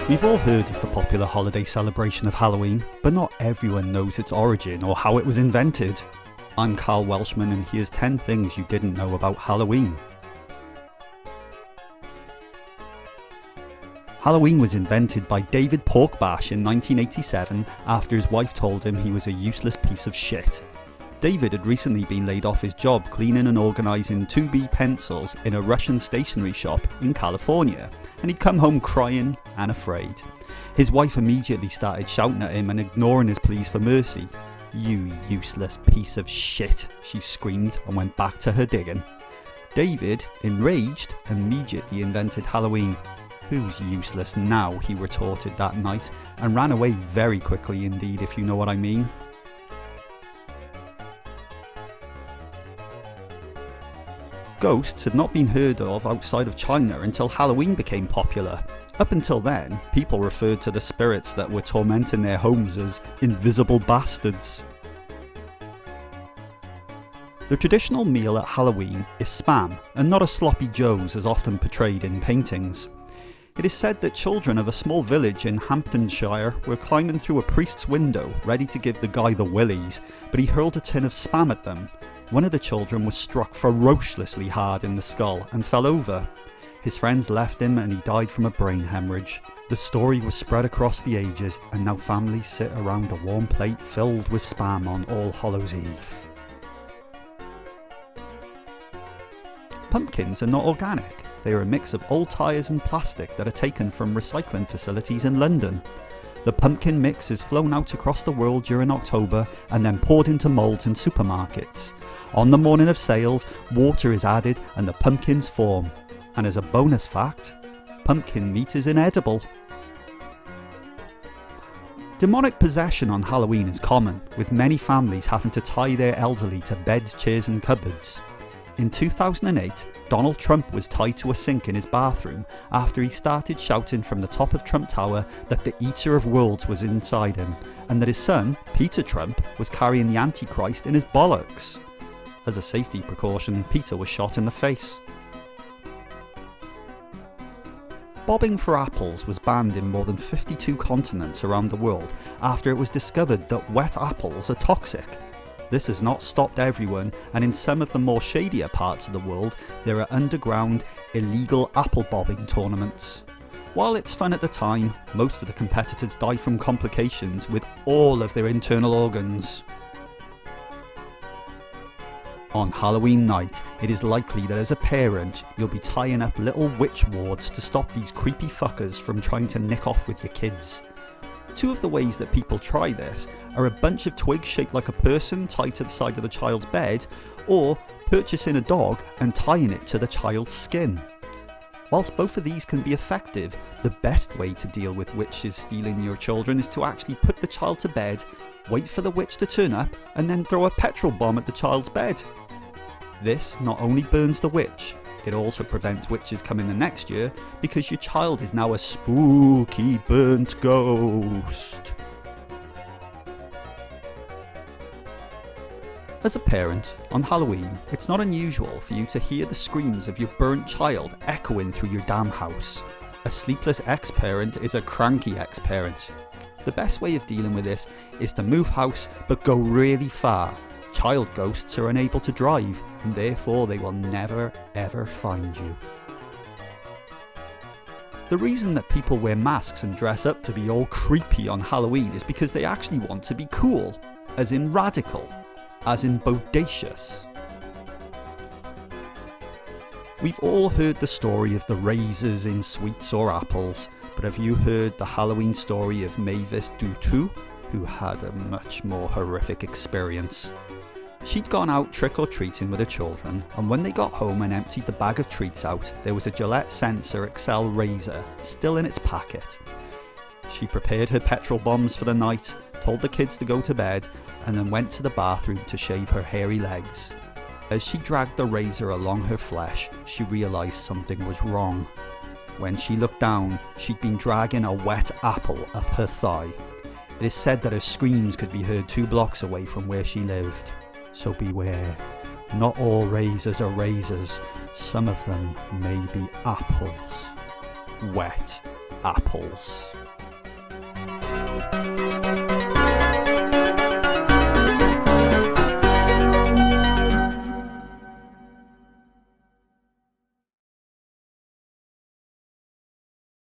We've all heard of the popular holiday celebration of Halloween, but not everyone knows its origin or how it was invented. I'm Karl Welshman, and here's 10 things you didn't know about Halloween. Halloween was invented by David Porkbash in 1987 after his wife told him he was a useless piece of shit. David had recently been laid off his job cleaning and organising 2B pencils in a Russian stationery shop in California, and he'd come home crying and afraid. His wife immediately started shouting at him and ignoring his pleas for mercy. "You useless piece of shit," she screamed and went back to her digging. David, enraged, immediately invented Halloween. "Who's useless now?" he retorted that night, and ran away very quickly indeed, if you know what I mean. Ghosts had not been heard of outside of China until Halloween became popular. Up until then, people referred to the spirits that were tormenting their homes as invisible bastards. The traditional meal at Halloween is spam, and not a sloppy joes as often portrayed in paintings. It is said that children of a small village in Hamptonshire were climbing through a priest's window, ready to give the guy the willies, but he hurled a tin of spam at them. One of the children was struck ferociously hard in the skull and fell over. His friends left him and he died from a brain hemorrhage. The story was spread across the ages, and now families sit around a warm plate filled with spam on All Hallows Eve. Pumpkins are not organic. They are a mix of old tyres and plastic that are taken from recycling facilities in London. The pumpkin mix is flown out across the world during October and then poured into moulds in supermarkets. On the morning of sales, water is added and the pumpkins form. And as a bonus fact, pumpkin meat is inedible. Demonic possession on Halloween is common, with many families having to tie their elderly to beds, chairs and cupboards. In 2008, Donald Trump was tied to a sink in his bathroom after he started shouting from the top of Trump Tower that the Eater of Worlds was inside him, and that his son, Peter Trump, was carrying the Antichrist in his bollocks. As a safety precaution, Peter was shot in the face. Bobbing for apples was banned in more than 52 continents around the world after it was discovered that wet apples are toxic. This has not stopped everyone, and in some of the more shadier parts of the world, there are underground, illegal apple bobbing tournaments. While it's fun at the time, most of the competitors die from complications with all of their internal organs. On Halloween night, it is likely that as a parent, you'll be tying up little witch wards to stop these creepy fuckers from trying to nick off with your kids. Two of the ways that people try this are a bunch of twigs shaped like a person tied to the side of the child's bed, or purchasing a dog and tying it to the child's skin. Whilst both of these can be effective, the best way to deal with witches stealing your children is to actually put the child to bed, wait for the witch to turn up, and then throw a petrol bomb at the child's bed. This not only burns the witch, it also prevents witches coming the next year, because your child is now a spooky burnt ghost. As a parent, on Halloween, it's not unusual for you to hear the screams of your burnt child echoing through your damn house. A sleepless ex-parent is a cranky ex-parent. The best way of dealing with this is to move house but go really far. Child ghosts are unable to drive, and therefore they will never ever find you. The reason that people wear masks and dress up to be all creepy on Halloween is because they actually want to be cool, as in radical, as in bodacious. We've all heard the story of the razors in sweets or apples, but have you heard the Halloween story of Mavis Dutu, who had a much more horrific experience? She'd gone out trick-or-treating with her children, and when they got home and emptied the bag of treats out, there was a Gillette Sensor XL razor still in its packet. She prepared her petrol bombs for the night, told the kids to go to bed, and then went to the bathroom to shave her hairy legs. As she dragged the razor along her flesh, she realised something was wrong. When she looked down, she'd been dragging a wet apple up her thigh. It is said that her screams could be heard 2 blocks away from where she lived. So beware. Not all razors are razors. Some of them may be apples. Wet apples.